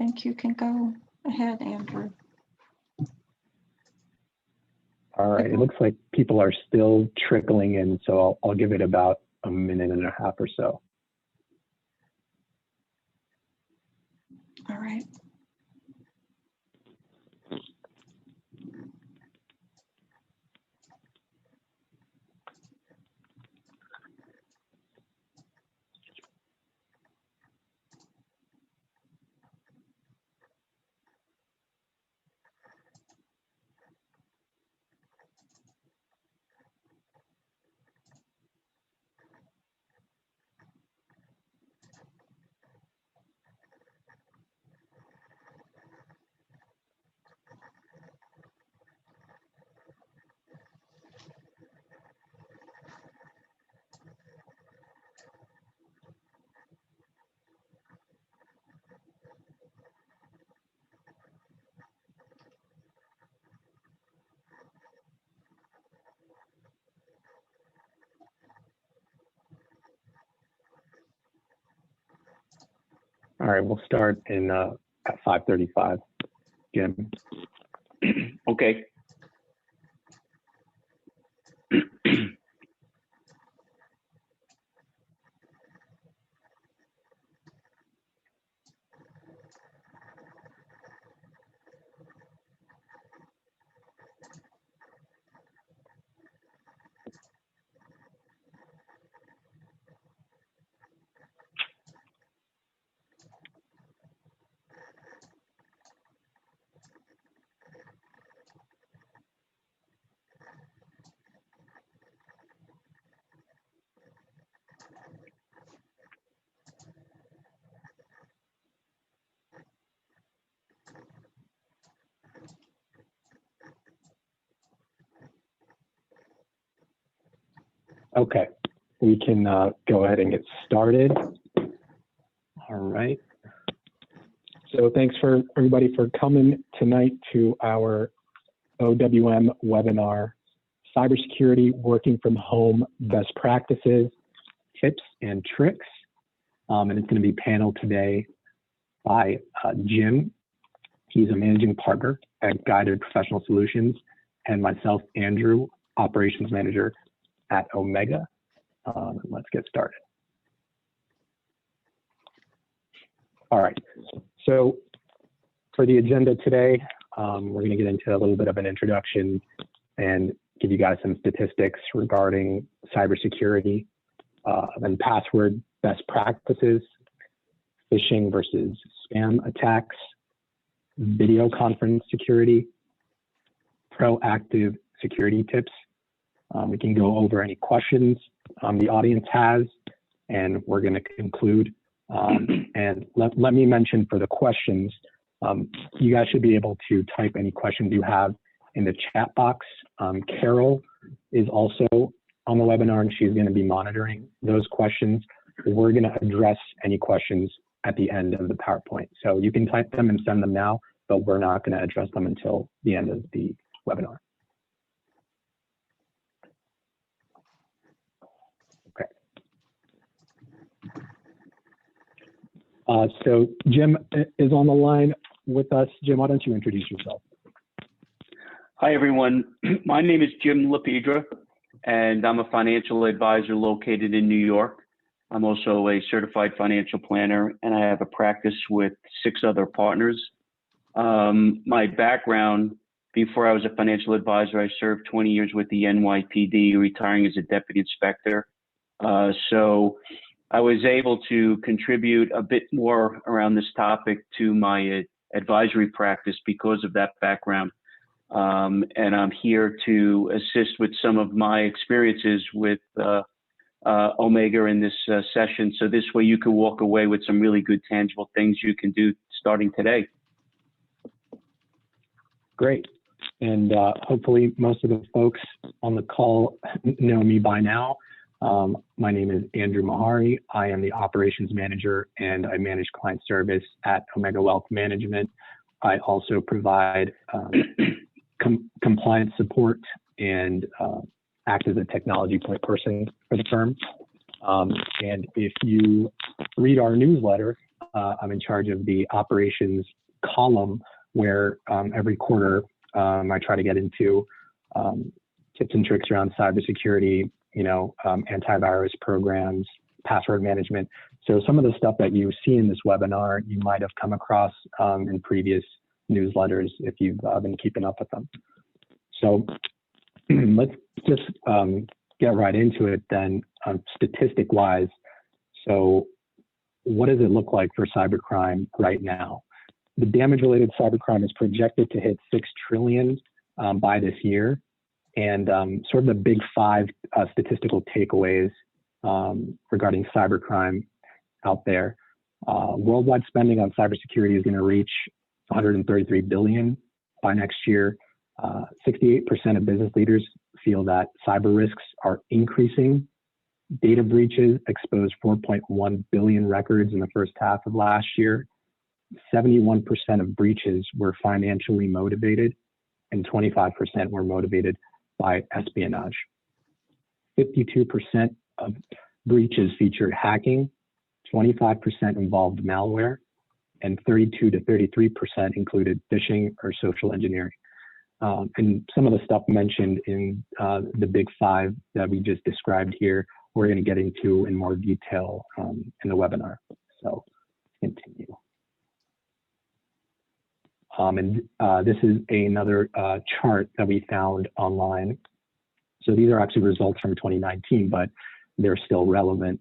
think you can go ahead, Andrew. All right, it looks like people are still trickling in, so I'll give it about a minute and a half or so. All right. All right, we'll start in at 5:35. Jim. Okay. Okay, we can go ahead and get started. All right. So thanks for everybody for coming tonight to our OWM webinar, Cybersecurity Working from Home Best Practices, Tips and Tricks. And it's going to be paneled today by Jim. He's a managing partner at Guided Professional Solutions, and myself, Andrew, operations manager at Omega. Let's get started. All right, so for the agenda today, we're going to get into a little bit of an introduction and give you guys some statistics regarding cybersecurity, and password best practices, phishing versus spam attacks, video conference security, proactive security tips. We can go over any questions the audience has, and we're going to conclude. And let me mention for the questions, you guys should be able to type any questions you have in the chat box. Carol is also on the webinar, and she's going to be monitoring those questions. We're going to address any questions at the end of the PowerPoint. So you can type them and send them now, but we're not going to address them until the end of the webinar. So Jim is on the line with us. Jim, why don't you introduce yourself? Hi, everyone. My name is Jim LaPiedra, and I'm a financial advisor located in New York. I'm also a certified financial planner, and I have a practice with 6 other partners. My background, before I was a financial advisor, I served 20 years with the NYPD, retiring as a deputy inspector. So I was able to contribute a bit more around this topic to my advisory practice because of that background. And I'm here to assist with some of my experiences with Omega in this session. So this way you can walk away with some really good tangible things you can do starting today. Great. And hopefully most of the folks on the call know me by now. My name is Andrew Mahari. I am the operations manager, and I manage client service at Omega Wealth Management. I also provide compliance support and act as a technology point person for the firm. And if you read our newsletter, I'm in charge of the operations column where every quarter I try to get into tips and tricks around cybersecurity, antivirus programs, password management. So some of the stuff that you see in this webinar, you might have come across in previous newsletters if you've been keeping up with them. So let's just get right into it then, statistic-wise. So what does it look like for cybercrime right now? The damage-related cybercrime is projected to hit $6 trillion by this year. And sort of the big 5 statistical takeaways regarding cybercrime out there. Worldwide spending on cybersecurity is going to reach $133 billion by next year. 68% of business leaders feel that cyber risks are increasing. Data breaches exposed 4.1 billion records in the first half of last year. 71% of breaches were financially motivated, and 25% were motivated by espionage. 52% of breaches featured hacking, 25% involved malware, and 32 to 33% included phishing or social engineering. And some of the stuff mentioned in the big 5 that we just described here, we're going to get into in more detail in the webinar. So continue. This is another chart that we found online. So these are actually results from 2019, but they're still relevant.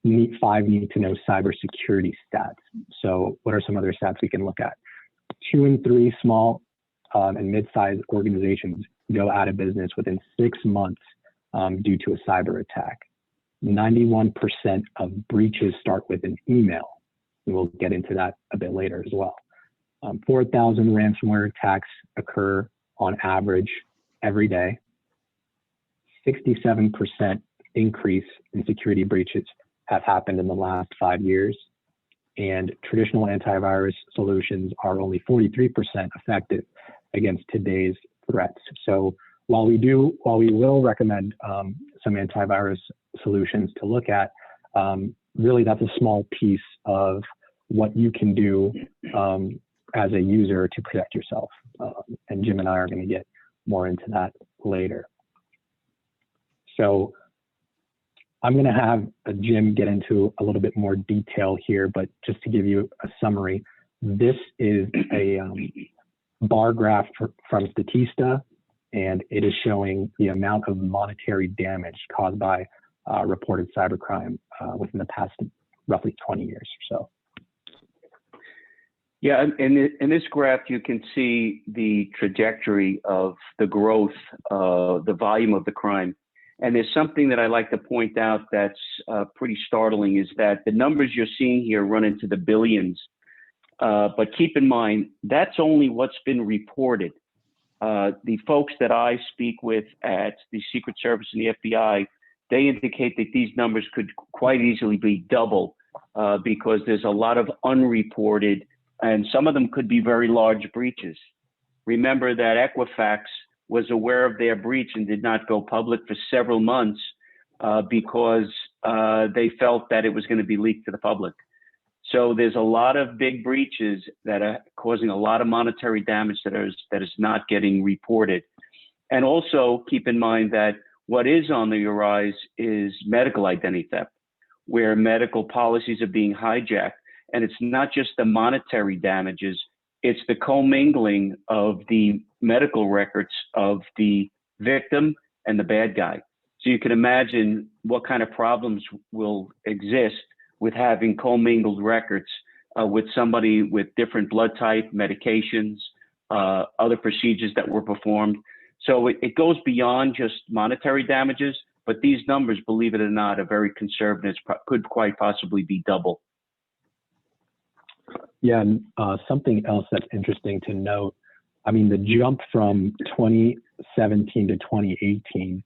5 need to know cybersecurity stats. So what are some other stats we can look at? 2 in 3 small and mid-sized organizations go out of business within 6 months due to a cyber attack. 91% of breaches start with an email. And we'll get into that a bit later as well. 4,000 ransomware attacks occur on average every day. 67% increase in security breaches have happened in the last 5 years. And traditional antivirus solutions are only 43% effective against today's threats. So while we will recommend some antivirus solutions to look at, really that's a small piece of what you can do as a user to protect yourself. And Jim and I are going to get more into that later. So I'm going to have Jim get into a little bit more detail here, but just to give you a summary, this is a bar graph from Statista, and it is showing the amount of monetary damage caused by reported cybercrime within the past roughly 20 years or so. Yeah, in this graph, you can see the trajectory of the growth, the volume of the crime. And there's something that I like to point out that's pretty startling, is that the numbers you're seeing here run into the billions. But keep in mind, that's only what's been reported. The folks that I speak with at the Secret Service and the FBI, they indicate that these numbers could quite easily be double because there's a lot of unreported, and some of them could be very large breaches. Remember that Equifax was aware of their breach and did not go public for several months because they felt that it was going to be leaked to the public. So there's a lot of big breaches that are causing a lot of monetary damage that is not getting reported. And also keep in mind that what is on the rise is medical identity theft, where medical policies are being hijacked. And it's not just the monetary damages, it's the commingling of the medical records of the victim and the bad guy. So you can imagine what kind of problems will exist with having commingled records with somebody with different blood type, medications, other procedures that were performed. So it goes beyond just monetary damages, but these numbers, believe it or not, are very conservative, could quite possibly be double. Yeah, and something else that's interesting to note, I mean, the jump from 2017 to 2018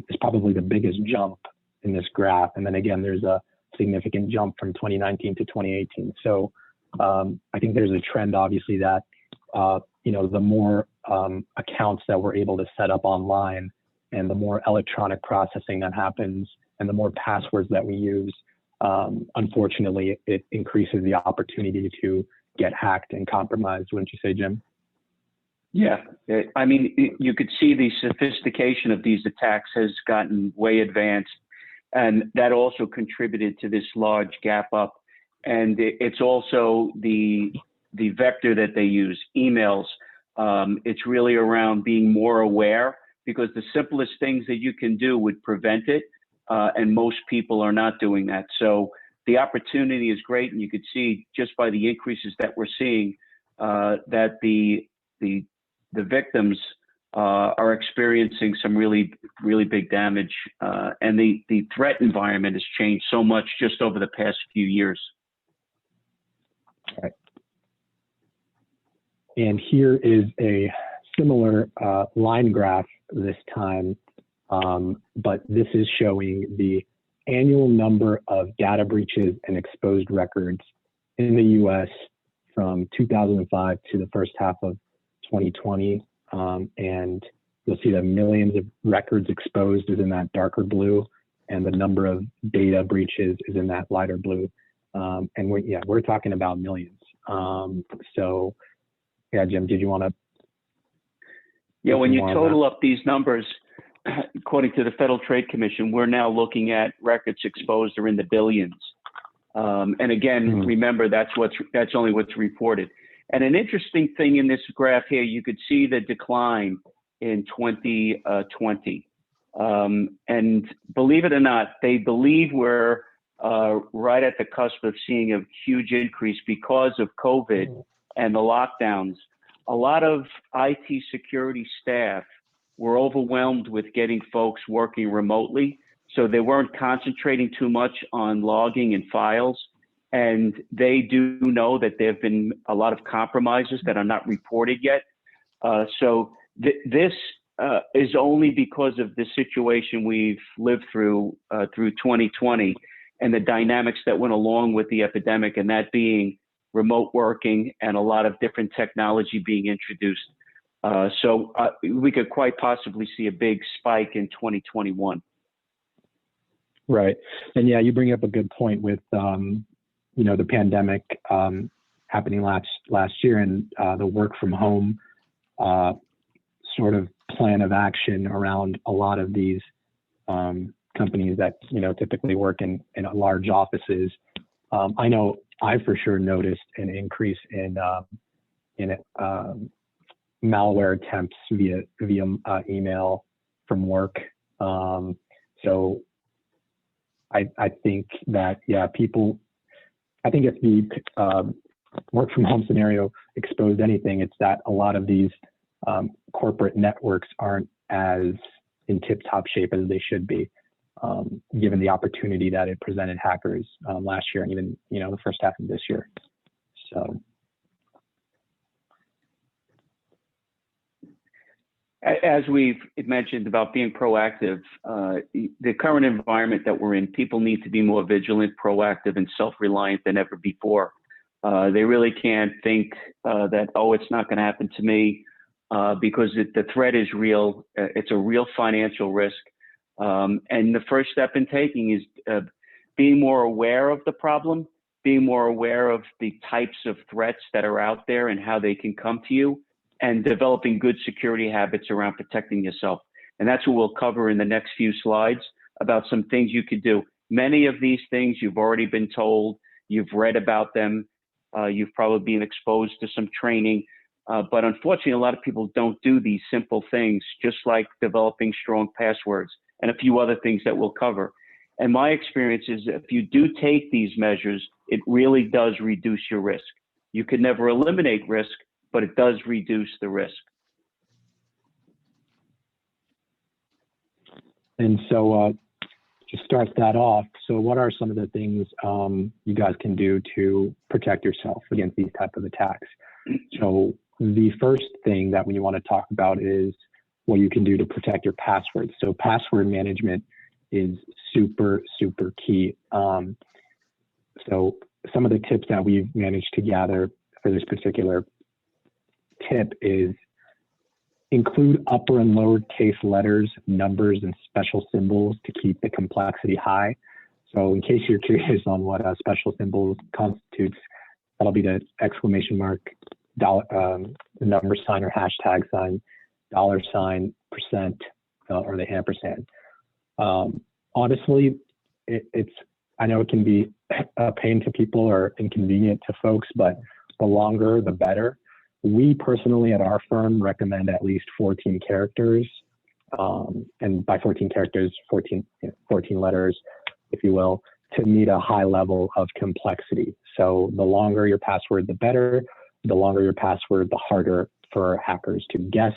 is probably the biggest jump in this graph. And then again, there's a significant jump from 2019 to 2018. So I think there's a trend, obviously, that, the more accounts that we're able to set up online and the more electronic processing that happens and the more passwords that we use, unfortunately, it increases the opportunity to get hacked and compromised, wouldn't you say, Jim? Yeah, I mean, you could see the sophistication of these attacks has gotten way advanced, and that also contributed to this large gap up. And it's also the vector that they use, emails. It's really around being more aware, because the simplest things that you can do would prevent it, and most people are not doing that. So the opportunity is great, and you could see just by the increases that we're seeing that the victims are experiencing some really big damage, and the threat environment has changed so much just over the past few years. Right. And here is a similar line graph this time, but this is showing the annual number of data breaches and exposed records in the U.S. from 2005 to the first half of 2020. And you'll see that millions of records exposed is in that darker blue, and the number of data breaches is in that lighter blue. And we're talking about millions. So yeah, Jim, did you want to? Yeah, when you total up these numbers, according to the Federal Trade Commission, we're now looking at records exposed are in the billions. And again, remember, that's only what's reported. And an interesting thing in this graph here, you could see the decline in 2020. And believe it or not, they believe we're right at the cusp of seeing a huge increase because of COVID and the lockdowns. A lot of IT security staff were overwhelmed with getting folks working remotely, so they weren't concentrating too much on logging and files. And they do know that there have been a lot of compromises that are not reported yet. So this is only because of the situation we've lived through 2020 and the dynamics that went along with the epidemic, and that being remote working and a lot of different technology being introduced. So we could quite possibly see a big spike in 2021. Right. And yeah, you bring up a good point with, the pandemic happening last year, and the work from home sort of plan of action around a lot of these companies that, typically work in large offices. I know I for sure noticed an increase in malware attempts via email from work. So I think that, I think if the work from home scenario exposed anything, it's that a lot of these corporate networks aren't as in tip-top shape as they should be, given the opportunity that it presented hackers last year and even, the first half of this year. So. As we've mentioned about being proactive, the current environment that we're in, people need to be more vigilant, proactive, and self-reliant than ever before. They really can't think that, it's not going to happen to me, because the threat is real. It's a real financial risk. And the first step in taking is being more aware of the problem, being more aware of the types of threats that are out there and how they can come to you, and developing good security habits around protecting yourself. And that's what we'll cover in the next few slides about some things you could do. Many of these things you've already been told, you've read about them, you've probably been exposed to some training, but unfortunately, a lot of people don't do these simple things, just like developing strong passwords and a few other things that we'll cover. And my experience is if you do take these measures, it really does reduce your risk. You could never eliminate risk, but it does reduce the risk. And so to start that off, so what are some of the things you guys can do to protect yourself against these type of attacks? So the first thing that we want to talk about is what you can do to protect your passwords. So password management is super, super key. So some of the tips that we've managed to gather for this particular tip is include upper and lower case letters, numbers, and special symbols to keep the complexity high. So in case you're curious on what a special symbol constitutes, that'll be the exclamation mark, dollar, the number sign or hashtag sign, $sign, percent, or the ampersand. Honestly, I know it can be a pain to people or inconvenient to folks, but the longer, the better. We personally at our firm recommend at least 14 characters. And by 14 characters, 14 letters, if you will, to meet a high level of complexity. So the longer your password, the better. The longer your password, the harder for hackers to guess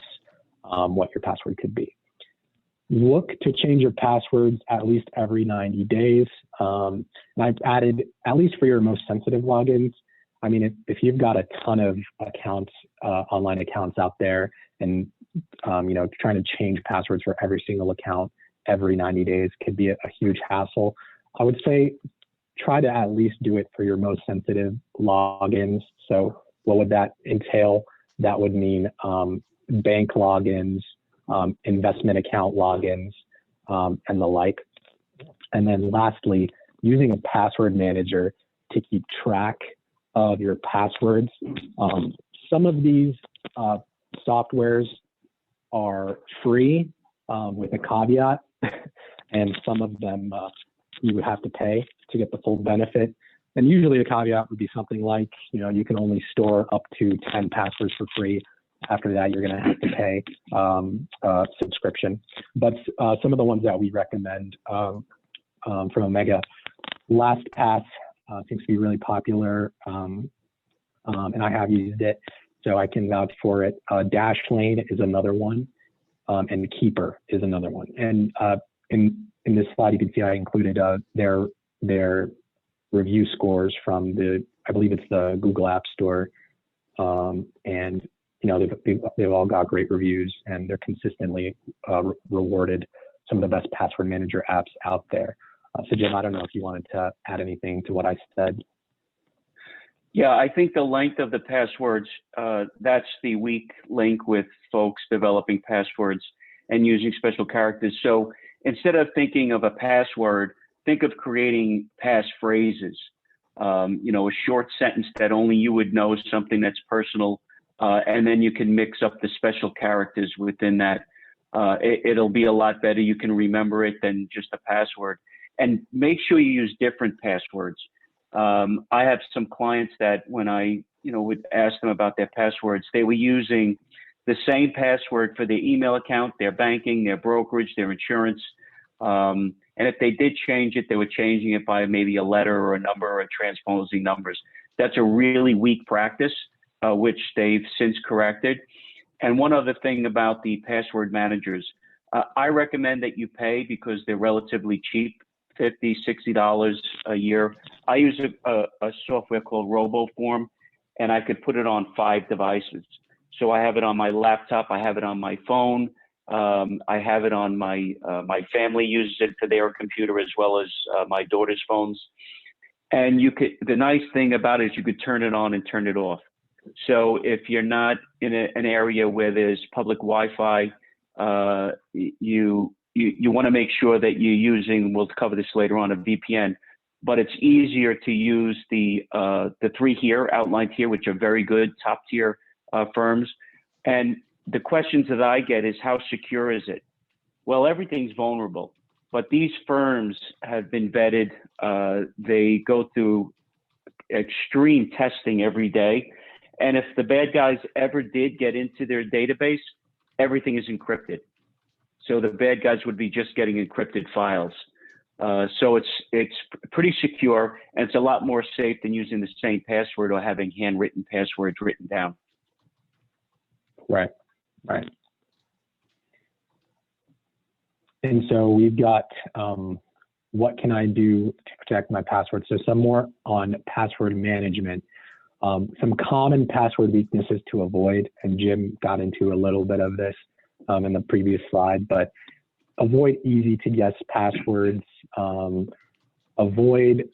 what your password could be. Look to change your passwords at least every 90 days. And I've added, at least for your most sensitive logins, I mean, if you've got a ton of accounts, online accounts out there, and trying to change passwords for every single account every 90 days could be a huge hassle. I would say try to at least do it for your most sensitive logins. So what would that entail? That would mean bank logins, investment account logins, and the like. And then lastly, using a password manager to keep track of your passwords. Some of these softwares are free with a caveat, and some of them you would have to pay to get the full benefit. And usually a caveat would be something like, you can only store up to 10 passwords for free. After that, you're going to have to pay subscription. But some of the ones that we recommend from Omega, LastPass seems to be really popular, and I have used it, so I can vouch for it. Dashlane is another one, and Keeper is another one. And in this slide, you can see I included their review scores from I believe it's the Google App Store, and they've all got great reviews, and they're consistently rewarded some of the best password manager apps out there. So Jim, I don't know if you wanted to add anything to what I said. Yeah, I think the length of the passwords, that's the weak link with folks developing passwords and using special characters. So instead of thinking of a password, think of creating passphrases. A short sentence that only you would know, something that's personal, and then you can mix up the special characters within that. It'll be a lot better. You can remember it than just a password. And make sure you use different passwords. I have some clients that when I would ask them about their passwords, they were using the same password for their email account, their banking, their brokerage, their insurance. And if they did change it, they were changing it by maybe a letter or a number or transposing numbers. That's a really weak practice, which they've since corrected. And one other thing about the password managers, I recommend that you pay because they're relatively cheap, $50, $60 a year. I use a software called RoboForm, and I could put it on 5 devices. So I have it on my laptop, I have it on my phone, I have it on my family uses it for their computer as well as my daughter's phones. And the nice thing about it is you could turn it on and turn it off. So if you're not in an area where there's public Wi-Fi, you want to make sure that you're using, we'll cover this later on, a VPN, but it's easier to use the 3 here outlined here, which are very good top tier firms. And the questions that I get is, how secure is it? Well, everything's vulnerable, but these firms have been vetted. They go through extreme testing every day. And if the bad guys ever did get into their database, everything is encrypted. So the bad guys would be just getting encrypted files. So it's pretty secure, and it's a lot more safe than using the same password or having handwritten passwords written down. Right. And so we've got what can I do to protect my password? So some more on password management. Some common password weaknesses to avoid, and Jim got into a little bit of this in the previous slide, but avoid easy to guess passwords. Avoid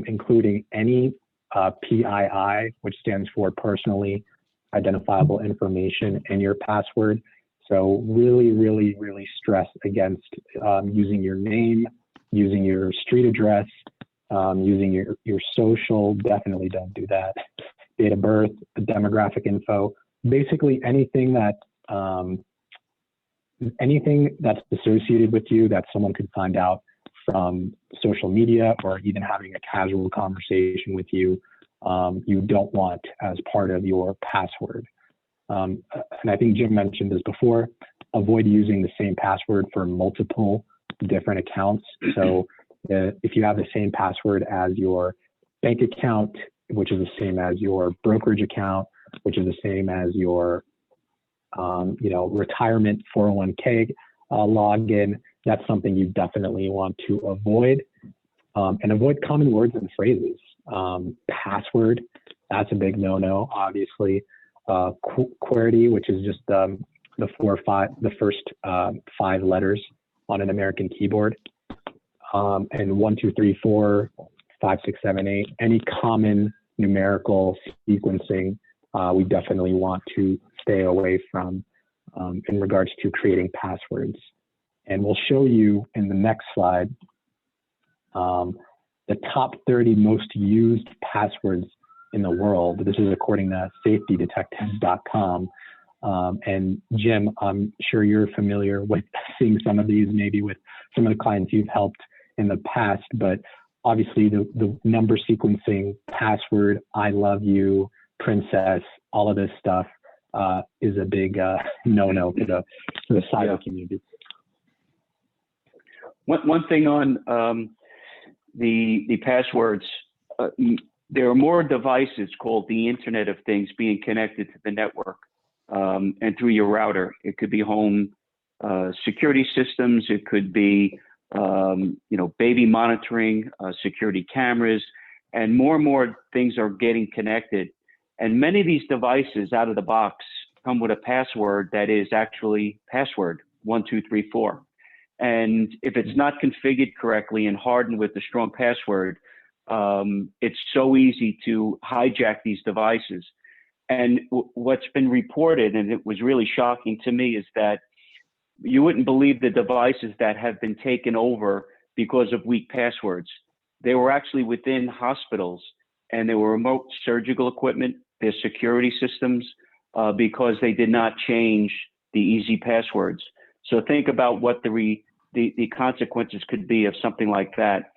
including any PII, which stands for personally identifiable information, in your password. So really stress against using your name, using your street address, using your social, definitely don't do that. Date of birth, demographic info, basically anything that's associated with you that someone could find out from social media or even having a casual conversation with you, you don't want as part of your password. And I think Jim mentioned this before, avoid using the same password for multiple different accounts. So if you have the same password as your bank account, which is the same as your brokerage account, which is the same as your retirement 401k login, that's something you definitely want to avoid. And avoid common words and phrases. Password, that's a big no-no, obviously. QWERTY, which is just the first 5 letters on an American keyboard. And 1, 2, 3, 4, 5, 6, 7, 8, any common numerical sequencing, we definitely want to stay away from in regards to creating passwords. And we'll show you in the next slide the top 30 most used passwords in the world. This is according to safetydetectives.com. And Jim, I'm sure you're familiar with seeing some of these, maybe with some of the clients you've helped in the past, but obviously the number sequencing, password, I love you, princess, all of this stuff is a big no-no for the cyber community. One thing on the passwords, there are more devices called the Internet of Things being connected to the network and through your router. It could be home security systems. It could be baby monitoring, security cameras, and more things are getting connected. And many of these devices out of the box come with a password that is actually password 1, 2, 3, 4. And if it's not configured correctly and hardened with a strong password, it's so easy to hijack these devices. And what's been reported, and it was really shocking to me, is that you wouldn't believe the devices that have been taken over because of weak passwords. They were actually within hospitals, and they were remote surgical equipment, their security systems, because they did not change the easy passwords. So think about what the consequences could be of something like that.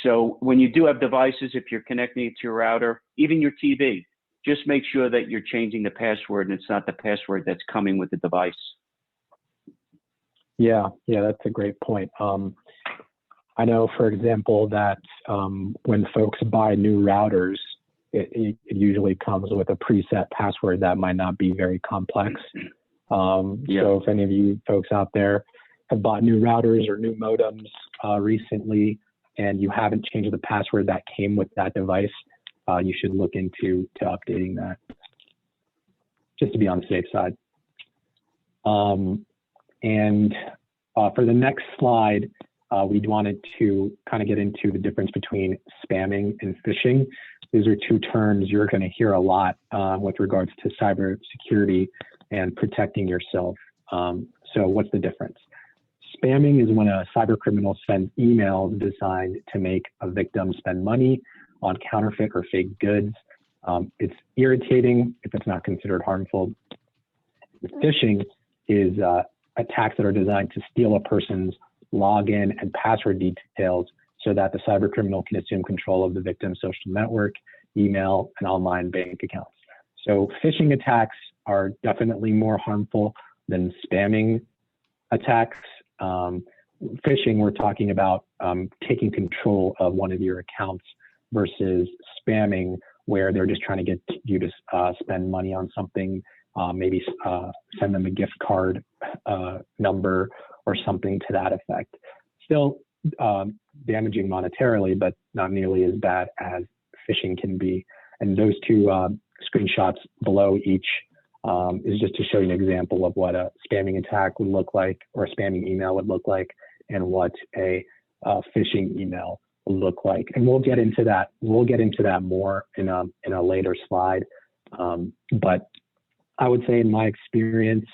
So when you do have devices, if you're connecting it to your router, even your TV, just make sure that you're changing the password and it's not the password that's coming with the device. Yeah, that's a great point. I know, for example, that when folks buy new routers, it usually comes with a preset password that might not be very complex. So if any of you folks out there have bought new routers or new modems recently, and you haven't changed the password that came with that device, you should look into updating that, just to be on the safe side. And for the next slide, we wanted to kind of get into the difference between spamming and phishing. These are two terms you're going to hear a lot with regards to cybersecurity and protecting yourself. So what's the difference? Spamming is when a cyber criminal sends emails designed to make a victim spend money on counterfeit or fake goods. It's irritating if it's not considered harmful. Phishing is attacks that are designed to steal a person's login and password details so that the cyber criminal can assume control of the victim's social network, email, and online bank accounts. So phishing attacks are definitely more harmful than spamming attacks. Phishing, we're talking about taking control of one of your accounts versus spamming, where they're just trying to get you to spend money on something, maybe send them a gift card number or something to that effect. Still damaging monetarily, but not nearly as bad as phishing can be. And those two screenshots below each is just to show you an example of what a spamming attack would look like, or a spamming email would look like, and what a phishing email would look like. And we'll get into that. We'll get into that more in a later slide. But I would say, in my experience,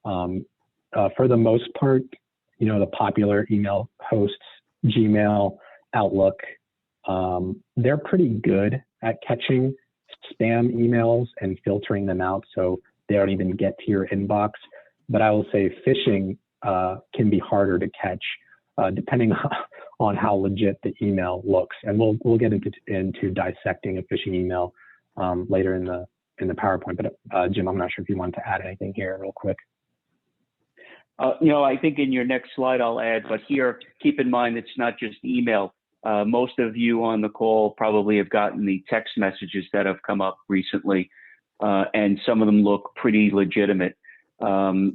for the most part, the popular email hosts, Gmail, Outlook, They're pretty good at catching spam emails and filtering them out so they don't even get to your inbox. But I will say phishing can be harder to catch depending on how legit the email looks. And we'll get into dissecting a phishing email later in the PowerPoint. But Jim, I'm not sure if you want to add anything here real quick. I think in your next slide I'll add, but here, keep in mind it's not just email. Most of you on the call probably have gotten the text messages that have come up recently, and some of them look pretty legitimate. The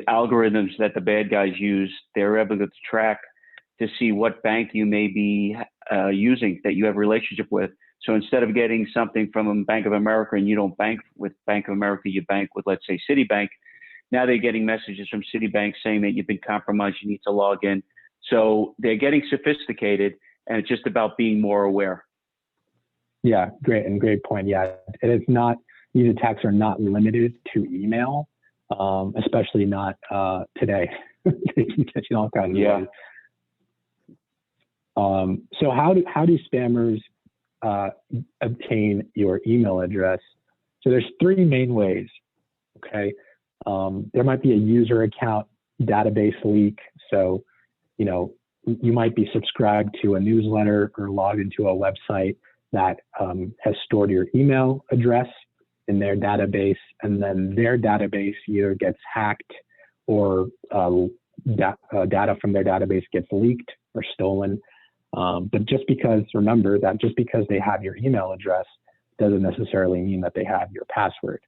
algorithms that the bad guys use, they're able to track to see what bank you may be using that you have a relationship with. So instead of getting something from Bank of America and you don't bank with Bank of America, you bank with, let's say, Citibank. Now they're getting messages from Citibank saying that you've been compromised, you need to log in. So they're getting sophisticated, and it's just about being more aware. Yeah, great point. Yeah, it is not, these attacks are not limited to email, especially not today. They can catch you all kinds of ways. So how do spammers obtain your email address? So there's three main ways, okay? There might be a user account database leak. So, you might be subscribed to a newsletter or logged into a website that has stored your email address in their database, and then their database either gets hacked or data from their database gets leaked or stolen. But remember that just because they have your email address doesn't necessarily mean that they have your password.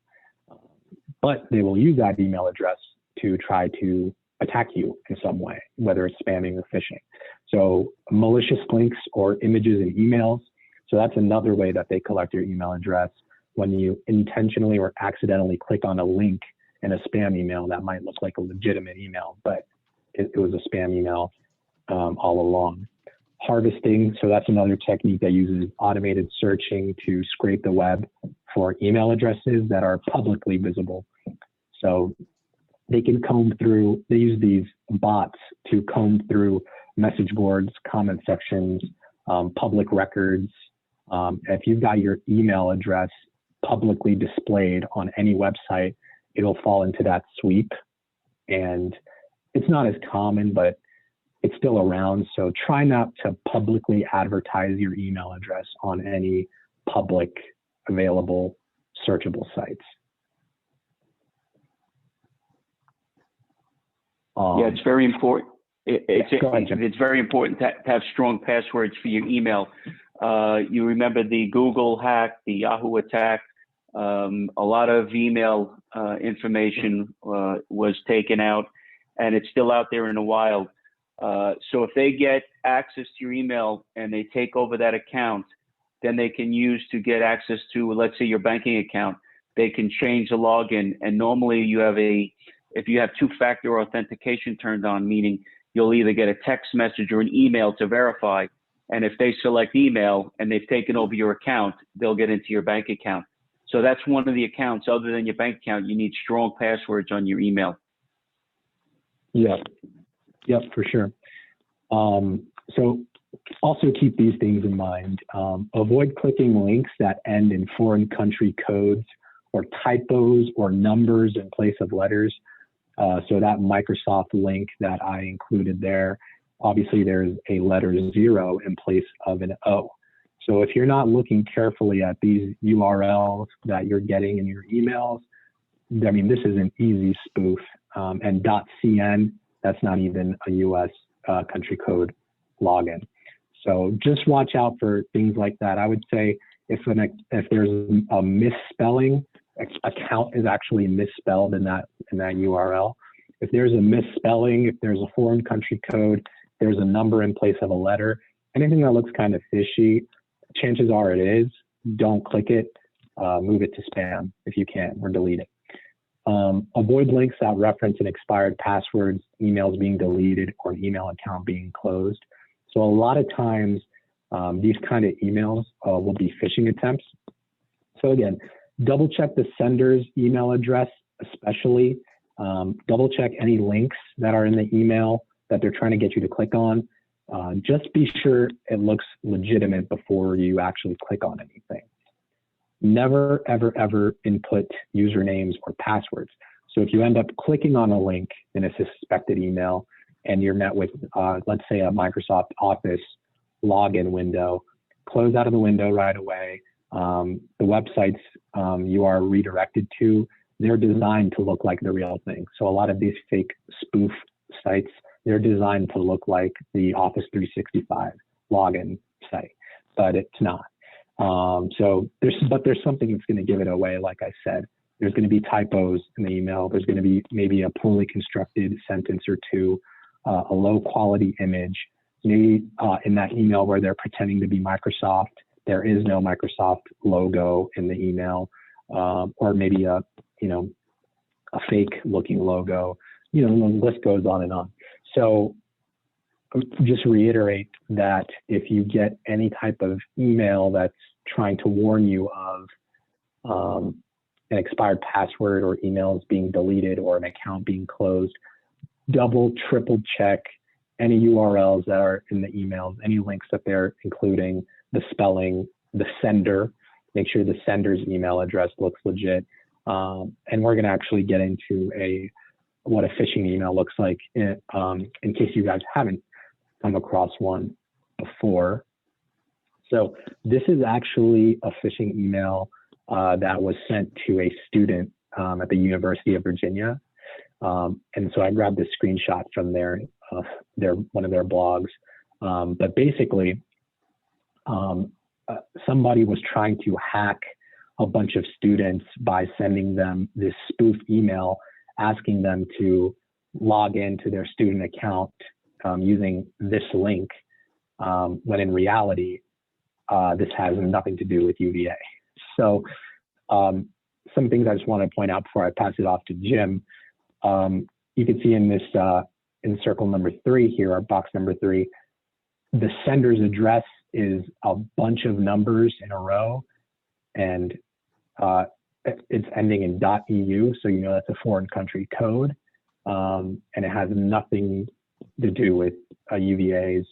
But they will use that email address to try to attack you in some way, whether it's spamming or phishing. So malicious links or images in emails. So that's another way that they collect your email address. When you intentionally or accidentally click on a link in a spam email, that might look like a legitimate email, but it was a spam email all along. Harvesting, so that's another technique that uses automated searching to scrape the web for email addresses that are publicly visible. So they can they use these bots to comb through message boards, comment sections, public records. If you've got your email address publicly displayed on any website, it'll fall into that sweep. And it's not as common, but it's still around. So try not to publicly advertise your email address on any public available searchable sites. It's very important. It's very important to have strong passwords for your email. You remember the Google hack, the Yahoo attack. A lot of email information was taken out, and it's still out there in the wild. So if they get access to your email and they take over that account, then they can use to get access to, let's say, your banking account. They can change the login, and normally if you have two-factor authentication turned on, meaning you'll either get a text message or an email to verify. And if they select email and they've taken over your account, they'll get into your bank account. So that's one of the accounts. Other than your bank account, you need strong passwords on your email. Yep, for sure. So also keep these things in mind. Avoid clicking links that end in foreign country codes or typos or numbers in place of letters. So that Microsoft link that I included there, obviously there's a letter 0 in place of an O. So if you're not looking carefully at these URLs that you're getting in your emails, I mean, this is an easy spoof. And .cn, that's not even a US country code login. So just watch out for things like that. I would say if there's a misspelling, account is actually misspelled in that URL. If there's a misspelling, if there's a foreign country code, there's a number in place of a letter, anything that looks kind of fishy, chances are it is. Don't click it. Move it to spam if you can, or delete it. Avoid links that reference an expired passwords, emails being deleted, or an email account being closed. So a lot of times, these kind of emails will be phishing attempts. So again, double check the sender's email address, especially. Double check any links that are in the email that they're trying to get you to click on. just be sure it looks legitimate before you actually click on anything. Never, ever, ever input usernames or passwords. So if you end up clicking on a link in a suspected email and you're met with, let's say, a Microsoft Office login window, close out of the window right away. The websites you are redirected to, they're designed to look like the real thing. So a lot of these fake spoof sites, they're designed to look like the Office 365 login site, but it's not. So there's something that's going to give it away. Like I said, there's going to be typos in the email. There's going to be maybe a poorly constructed sentence or two, a low quality image. Maybe in that email where they're pretending to be Microsoft, there is no Microsoft logo in the email, or maybe a fake looking logo. The list goes on and on. So just reiterate that if you get any type of email that's trying to warn you of an expired password or emails being deleted or an account being closed, double, triple check any URLs that are in the emails, any links that they're including, the spelling, the sender, make sure the sender's email address looks legit. And we're going to actually get into what a phishing email looks like in case you guys haven't come across one before. So this is actually a phishing email that was sent to a student at the University of Virginia. And so I grabbed this screenshot from one of their blogs. But basically, somebody was trying to hack a bunch of students by sending them this spoof email asking them to log into their student account using this link, when in reality, this has nothing to do with UVA. So some things I just want to point out before I pass it off to Jim. You can see in this, in circle number 3 here, or box number 3, the sender's address is a bunch of numbers in a row, and it's ending in .eu, so that's a foreign country code, and it has nothing to do with a UVA's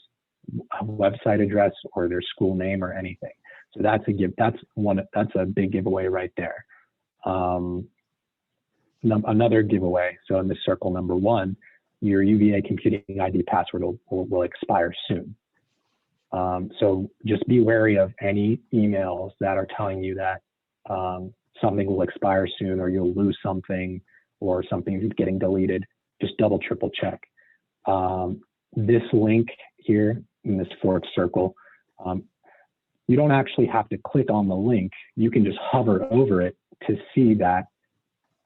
website address or their school name or anything. So that's a big giveaway right there. Another giveaway. So in the circle number 1, your UVA computing ID password will expire soon. So just be wary of any emails that are telling you that something will expire soon, or you'll lose something, or something is getting deleted. Just double, triple check. This link here in this 4th circle, you don't actually have to click on the link. You can just hover over it to see that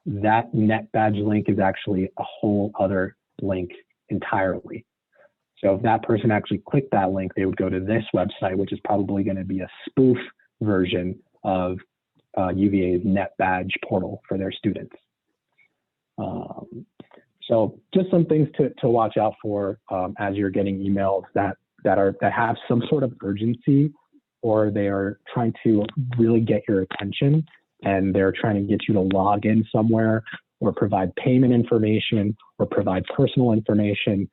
net badge link is actually a whole other link entirely. So if that person actually clicked that link, they would go to this website, which is probably going to be a spoof version of UVA's net badge portal for their students. So just some things to watch out for as you're getting emails that have some sort of urgency, or they are trying to really get your attention, and they're trying to get you to log in somewhere, or provide payment information, or provide personal information.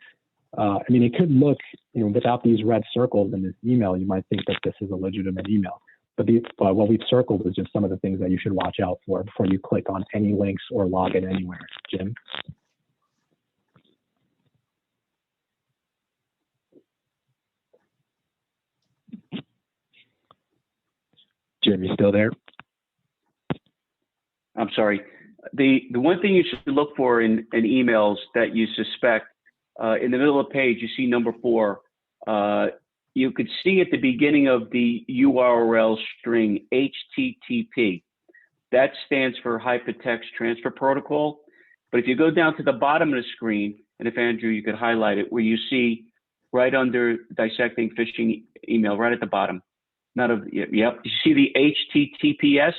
It could look, without these red circles in this email, you might think that this is a legitimate email. But what we've circled is just some of the things that you should watch out for before you click on any links or log in anywhere. Jim? Jim, you still there? I'm sorry. The one thing you should look for in emails that you suspect, in the middle of the page, you see number 4. You could see at the beginning of the URL string HTTP. That stands for Hypertext Transfer Protocol. But if you go down to the bottom of the screen, and if Andrew, you could highlight it, where you see right under Dissecting Phishing Email, right at the bottom. Yep. You see the HTTPS?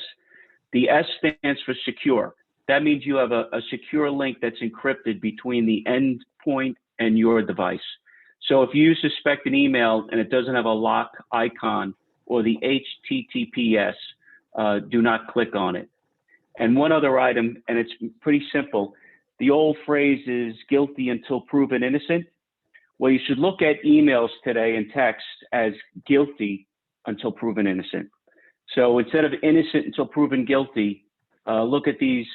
The S stands for secure. That means you have a secure link that's encrypted between the endpoint and your device. So if you suspect an email and it doesn't have a lock icon or the HTTPS, do not click on it. And one other item, and it's pretty simple. The old phrase is guilty until proven innocent. Well, you should look at emails today and text as guilty until proven innocent. So instead of innocent until proven guilty, look at these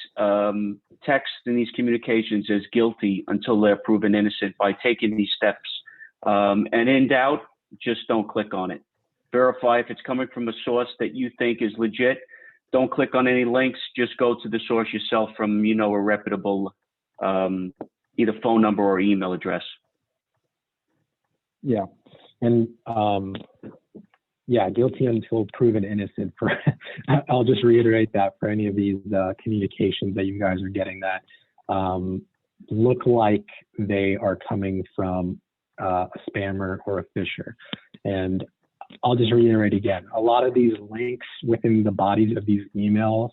texts and these communications as guilty until they're proven innocent by taking these steps. And in doubt, just don't click on it. Verify if it's coming from a source that you think is legit. Don't click on any links. Just go to the source yourself from, a reputable either phone number or email address. Yeah. And yeah, guilty until proven innocent. For I'll just reiterate that for any of these communications that you guys are getting that look like they are coming from a spammer or a phisher. And I'll just reiterate again, a lot of these links within the bodies of these emails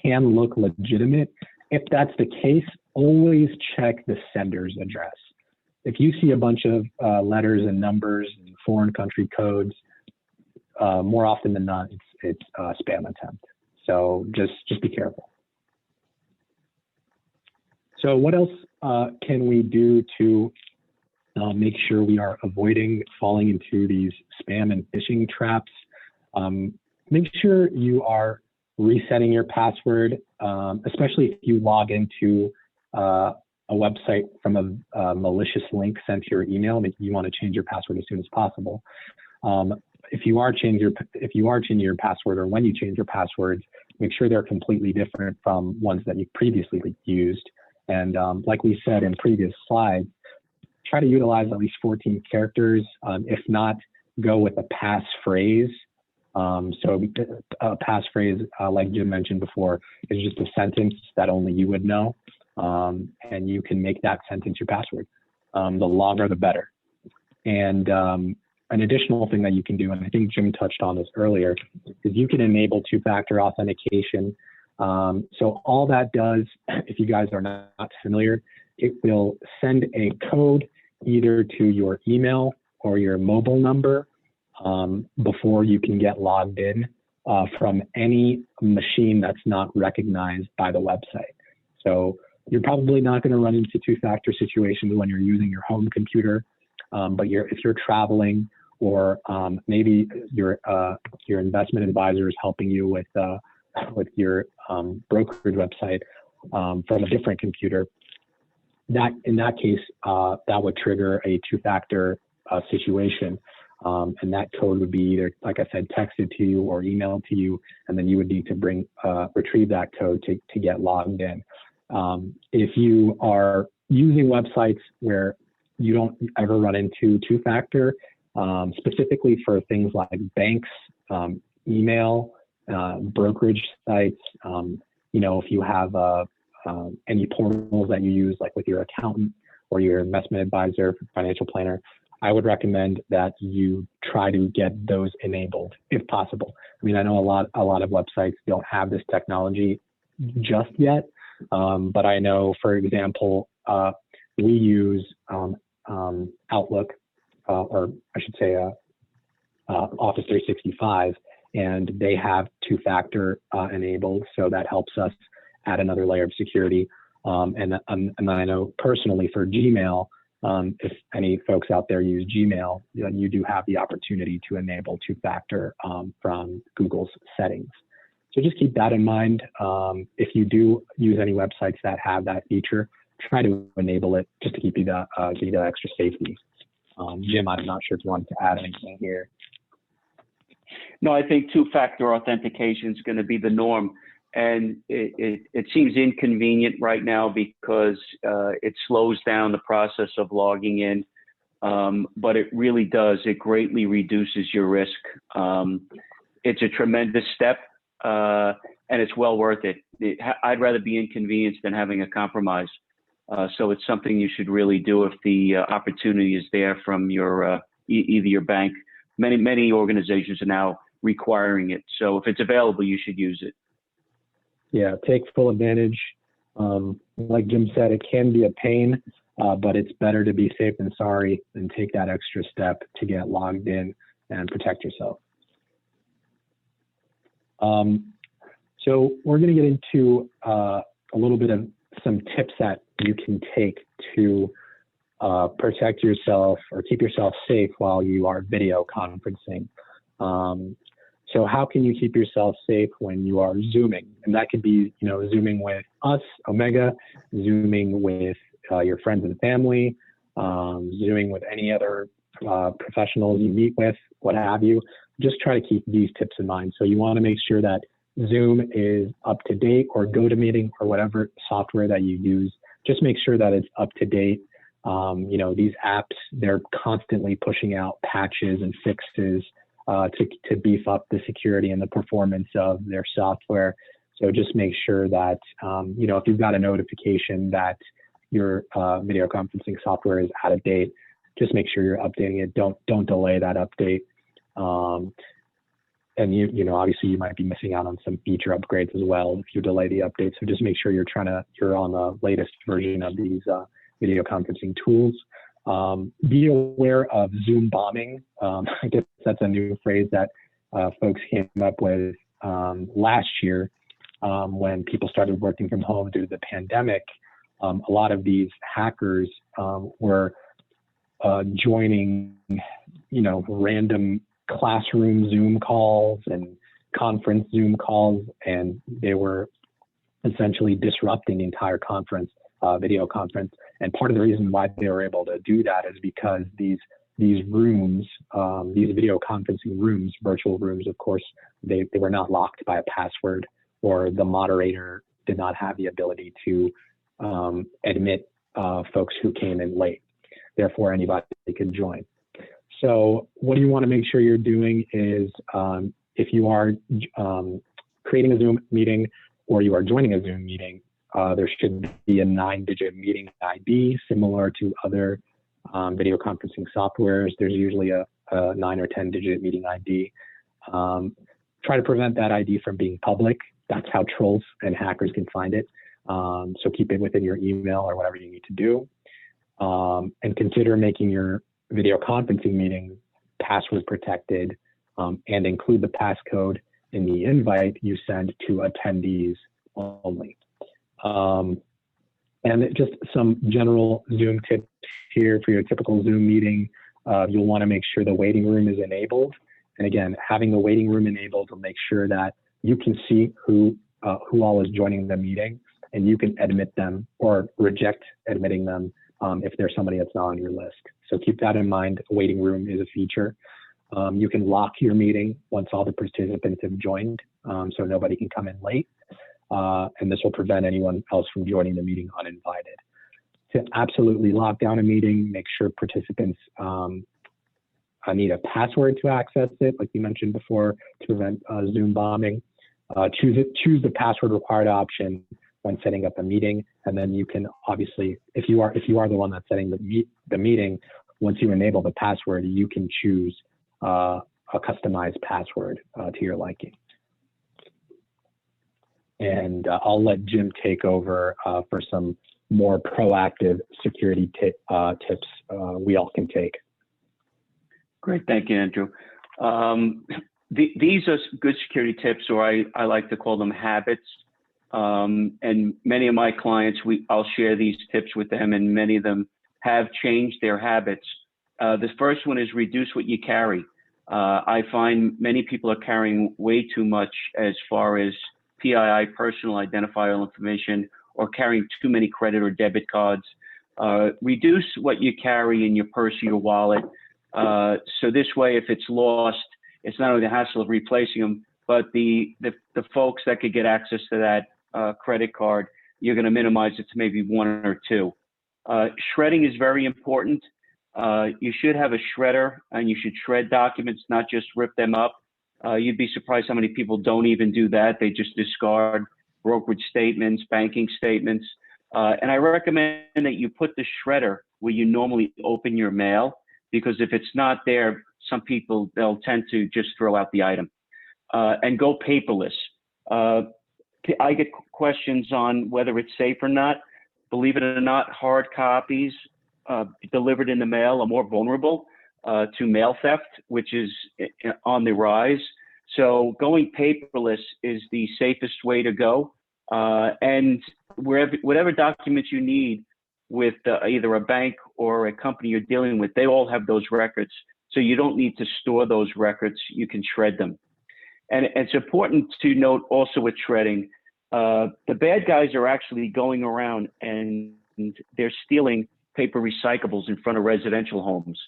can look legitimate. If that's the case, always check the sender's address. If you see a bunch of letters and numbers and foreign country codes, more often than not, it's a spam attempt. So just be careful. So what else can we do to make sure we are avoiding falling into these spam and phishing traps? Make sure you are resetting your password, especially if you log into a website from a malicious link sent to your email. You want to change your password as soon as possible. If you are changing your password, or when you change your passwords, make sure they're completely different from ones that you previously used. And like we said in previous slides, try to utilize at least 14 characters. If not, go with a passphrase. So a passphrase, like Jim mentioned before, is just a sentence that only you would know. And you can make that sentence your password. The longer, the better. And an additional thing that you can do, and I think Jim touched on this earlier, is you can enable two-factor authentication. So all that does, if you guys are not familiar, it will send a code either to your email or your mobile number before you can get logged in from any machine that's not recognized by the website. So you're probably not going to run into two-factor situations when you're using your home computer, but if you're traveling, or maybe your investment advisor is helping you with your brokerage website from a different computer, in that case, that would trigger a two-factor situation. And that code would be either, like I said, texted to you or emailed to you, and then you would need to retrieve that code to get logged in. If you are using websites where you don't ever run into two-factor, specifically for things like banks, email, brokerage sites, if you have any portals that you use, like with your accountant or your investment advisor, financial planner, I would recommend that you try to get those enabled if possible. I mean, I know a lot of websites don't have this technology just yet, but I know, for example, we use Outlook, or I should say Office 365, and they have two-factor enabled, so that helps us add another layer of security. And I know personally for Gmail, if any folks out there use Gmail, then you do have the opportunity to enable two-factor from Google's settings. So just keep that in mind. If you do use any websites that have that feature, try to enable it just to give you that extra safety. Jim, I'm not sure if you wanted to add anything here. No, I think two-factor authentication is going to be the norm. And it seems inconvenient right now because it slows down the process of logging in, but it really does. It greatly reduces your risk. It's a tremendous step, and it's well worth it. I'd rather be inconvenienced than having a compromise. So it's something you should really do if the opportunity is there from your either your bank. Many organizations are now requiring it. So if it's available, you should use it. Yeah, take full advantage. Like Jim said, it can be a pain, but it's better to be safe than sorry and take that extra step to get logged in and protect yourself. So we're going to get into a little bit of some tips that you can take to protect yourself or keep yourself safe while you are video conferencing. So how can you keep yourself safe when you are Zooming? And that could be, Zooming with us, Omega, Zooming with your friends and family, Zooming with any other professionals you meet with, what have you. Just try to keep these tips in mind. So you want to make sure that Zoom is up to date, or GoToMeeting, or whatever software that you use. Just make sure that it's up to date. These apps, they're constantly pushing out patches and fixes to beef up the security and the performance of their software. So just make sure that, if you've got a notification that your video conferencing software is out of date, just make sure you're updating it. Don't delay that update. And obviously you might be missing out on some feature upgrades as well if you delay the update. So just make sure you're on the latest version of these video conferencing tools. Be aware of Zoom bombing. I guess that's a new phrase that folks came up with last year when people started working from home due to the pandemic. A lot of these hackers were joining, random classroom Zoom calls and conference Zoom calls, and they were essentially disrupting the entire conference, video conference. And part of the reason why they were able to do that is because these rooms, these video conferencing rooms, virtual rooms, of course, they were not locked by a password, or the moderator did not have the ability to admit folks who came in late. Therefore, anybody could join. So what you want to make sure you're doing is if you are creating a Zoom meeting or you are joining a Zoom meeting, there should be a 9-digit meeting ID similar to other video conferencing softwares. There's usually a 9 or 10-digit meeting ID. Try to prevent that ID from being public. That's how trolls and hackers can find it. So keep it within your email or whatever you need to do. And consider making your video conferencing meeting password protected, and include the passcode in the invite you send to attendees only. And just some general Zoom tips here for your typical Zoom meeting. You'll want to make sure the waiting room is enabled. And again, having the waiting room enabled will make sure that you can see who all is joining the meeting, and you can admit them or reject admitting them if there's somebody that's not on your list. So keep that in mind. A waiting room is a feature. You can lock your meeting once all the participants have joined, so nobody can come in late. And this will prevent anyone else from joining the meeting uninvited. To absolutely lock down a meeting, make sure participants need a password to access it, like you mentioned before, to prevent Zoom bombing. Choose the password required option when setting up a meeting, and then you can obviously, if you are the one that's setting the meeting, once you enable the password, you can choose a customized password to your liking. And I'll let Jim take over for some more proactive security tips we all can take. Great, thank you, Andrew. These are good security tips, or I like to call them habits. And many of my clients, I'll share these tips with them, and many of them have changed their habits. The first one is reduce what you carry. I find many people are carrying way too much as far as PII, personal identifiable information, or carrying too many credit or debit cards. Reduce what you carry in your purse or your wallet. So this way, if it's lost, it's not only the hassle of replacing them, but the folks that could get access to that credit card, you're going to minimize it to maybe 1 or 2. Shredding is very important. You should have a shredder, and you should shred documents, not just rip them up. You'd be surprised how many people don't even do that. They just discard brokerage statements, banking statements. And I recommend that you put the shredder where you normally open your mail, because if it's not there, some people, they'll tend to just throw out the item. And go paperless. I get questions on whether it's safe or not. Believe it or not, hard copies delivered in the mail are more vulnerable to mail theft, which is on the rise. So going paperless is the safest way to go. And whatever documents you need, with either a bank or a company you're dealing with, they all have those records. So you don't need to store those records. You can shred them. And it's important to note also with shredding, the bad guys are actually going around and they're stealing paper recyclables in front of residential homes.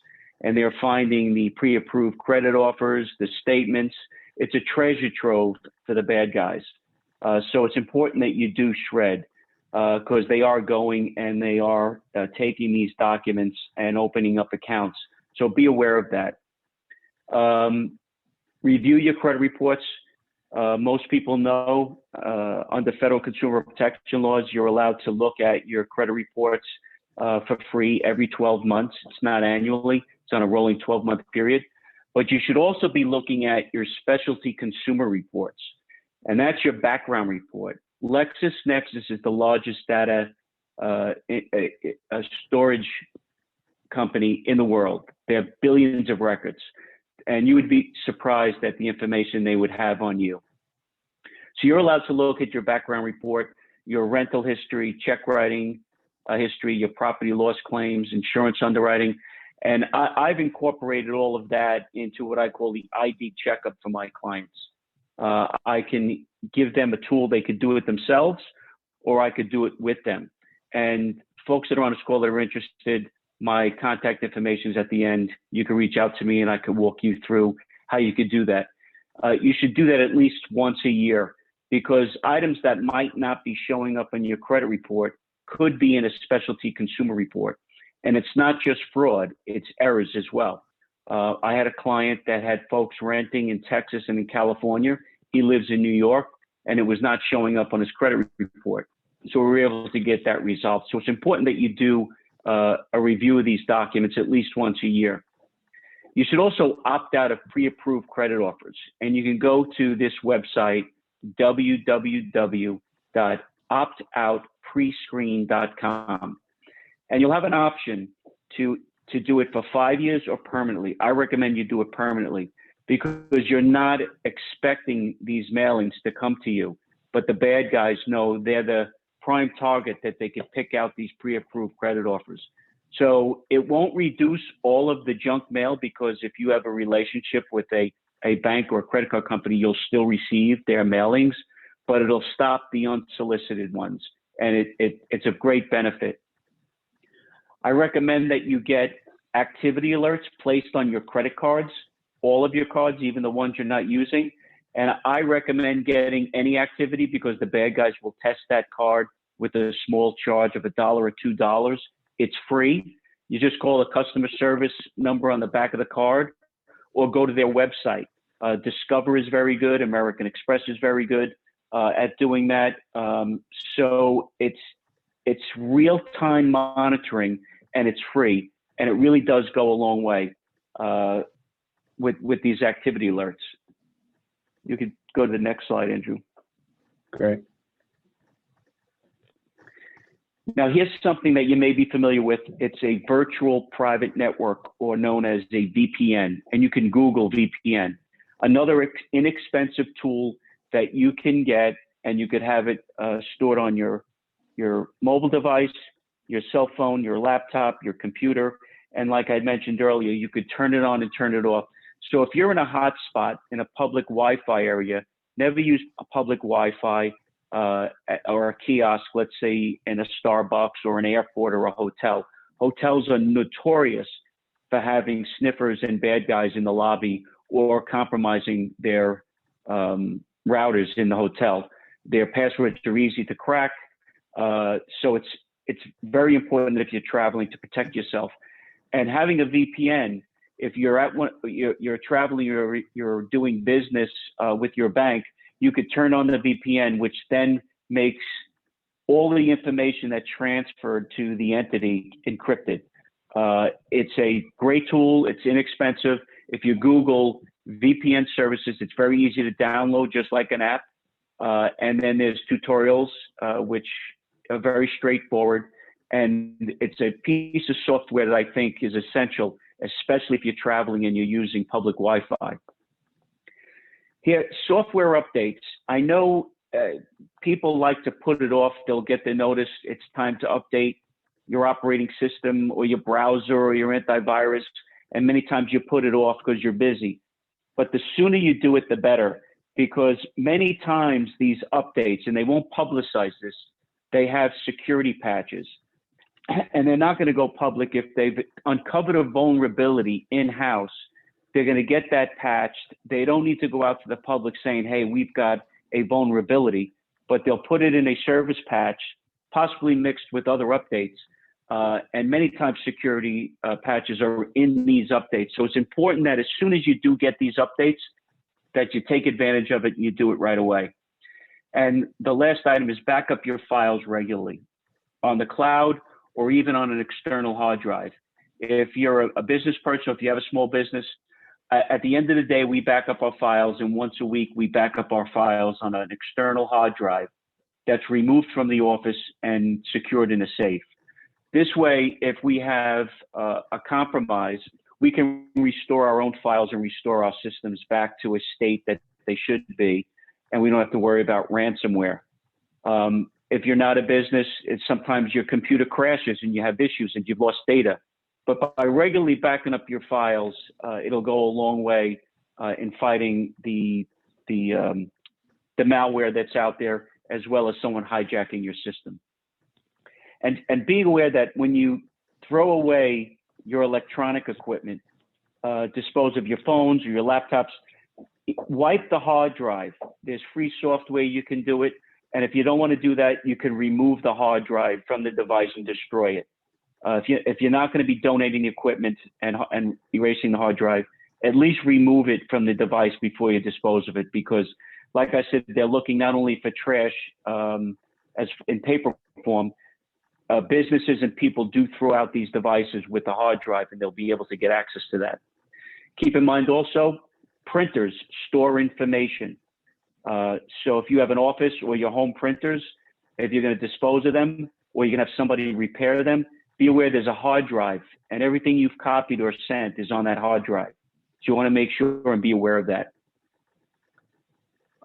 And they're finding the pre-approved credit offers, the statements. It's a treasure trove for the bad guys. So it's important that you do shred because they are going and they are taking these documents and opening up accounts. So be aware of that. Review your credit reports. Most people know under federal consumer protection laws, you're allowed to look at your credit reports for free every 12 months. It's not annually. It's on a rolling 12-month period. But you should also be looking at your specialty consumer reports. And that's your background report. LexisNexis is the largest data storage company in the world. They have billions of records. And you would be surprised at the information they would have on you. So you're allowed to look at your background report, your rental history, check writing history, your property loss claims, insurance underwriting. And I've incorporated all of that into what I call the ID checkup for my clients. I can give them a tool, they could do it themselves, or I could do it with them. And folks that are on this call that are interested, my contact information is at the end. You can reach out to me and I can walk you through how you could do that. You should do that at least once a year because items that might not be showing up in your credit report could be in a specialty consumer report. And it's not just fraud, it's errors as well. I had a client that had folks renting in Texas and in California. He lives in New York and it was not showing up on his credit report. So we were able to get that resolved. So it's important that you do a review of these documents at least once a year. You should also opt out of pre-approved credit offers. And you can go to this website, www.optoutprescreen.com. And you'll have an option to do it for 5 years or permanently. I recommend you do it permanently because you're not expecting these mailings to come to you. But the bad guys know they're the prime target that they could pick out these pre-approved credit offers. So it won't reduce all of the junk mail because if you have a relationship with a bank or a credit card company, you'll still receive their mailings, but it'll stop the unsolicited ones. And it's a great benefit. I recommend that you get activity alerts placed on your credit cards, all of your cards, even the ones you're not using. And I recommend getting any activity because the bad guys will test that card with a small charge of $1 or $2. It's free. You just call the customer service number on the back of the card or go to their website. Discover is very good. American Express is very good at doing that. So it's real-time monitoring and it's free. And it really does go a long way with these activity alerts. You could go to the next slide, Andrew. Great. Now, here's something that you may be familiar with. It's a virtual private network, or known as a VPN, and you can Google VPN. Another inexpensive tool that you can get, and you could have it stored on your mobile device, your cell phone, your laptop, your computer, and like I mentioned earlier, you could turn it on and turn it off. So if you're in a hotspot in a public Wi-Fi area, never use a public Wi-Fi or a kiosk, let's say in a Starbucks or an airport or a hotel. Hotels are notorious for having sniffers and bad guys in the lobby or compromising their routers in the hotel. Their passwords are easy to crack. So it's very important if you're traveling to protect yourself. And having a VPN, if you're at you're traveling, you're doing business with your bank, you could turn on the VPN, which then makes all the information that transferred to the entity encrypted. It's a great tool. It's inexpensive. If you Google VPN services, it's very easy to download, just like an app. And then there's tutorials, which are very straightforward. And it's a piece of software that I think is essential, especially if you're traveling and you're using public Wi-Fi. Here, software updates. I know people like to put it off. They'll get the notice it's time to update, your operating system or your browser or your antivirus, and many times you put it off because you're busy. But the sooner you do it, the better, because many times these updates, and they won't publicize this, they have security patches, and they're not going to go public if they've uncovered a vulnerability in-house. They're going to get that patched. They don't need to go out to the public saying, hey, we've got a vulnerability, but they'll put it in a service patch, possibly mixed with other updates. And many times security patches are in these updates. So it's important that as soon as you do get these updates, that you take advantage of it and you do it right away. And the last item is back up your files regularly on the cloud or even on an external hard drive. If you're a business person, if you have a small business, at the end of the day, we back up our files, and once a week, we back up our files on an external hard drive that's removed from the office and secured in a safe. This way, if we have a compromise, we can restore our own files and restore our systems back to a state that they should be, and we don't have to worry about ransomware. If you're not a business, sometimes your computer crashes and you have issues and you've lost data. But by regularly backing up your files, it'll go a long way in fighting the malware that's out there, as well as someone hijacking your system. And being aware that when you throw away your electronic equipment, dispose of your phones or your laptops, wipe the hard drive. There's free software you can do it. And if you don't want to do that, you can remove the hard drive from the device and destroy it. If you're not going to be donating the equipment and erasing the hard drive, at least remove it from the device before you dispose of it, because like I said, they're looking not only for trash as in paper form, businesses and people do throw out these devices with the hard drive, and they'll be able to get access to that. Keep in mind also, printers store information. So if you have an office or your home printers, if you're going to dispose of them or you're going to have somebody repair them, be aware there's a hard drive, and everything you've copied or sent is on that hard drive. So you want to make sure and be aware of that.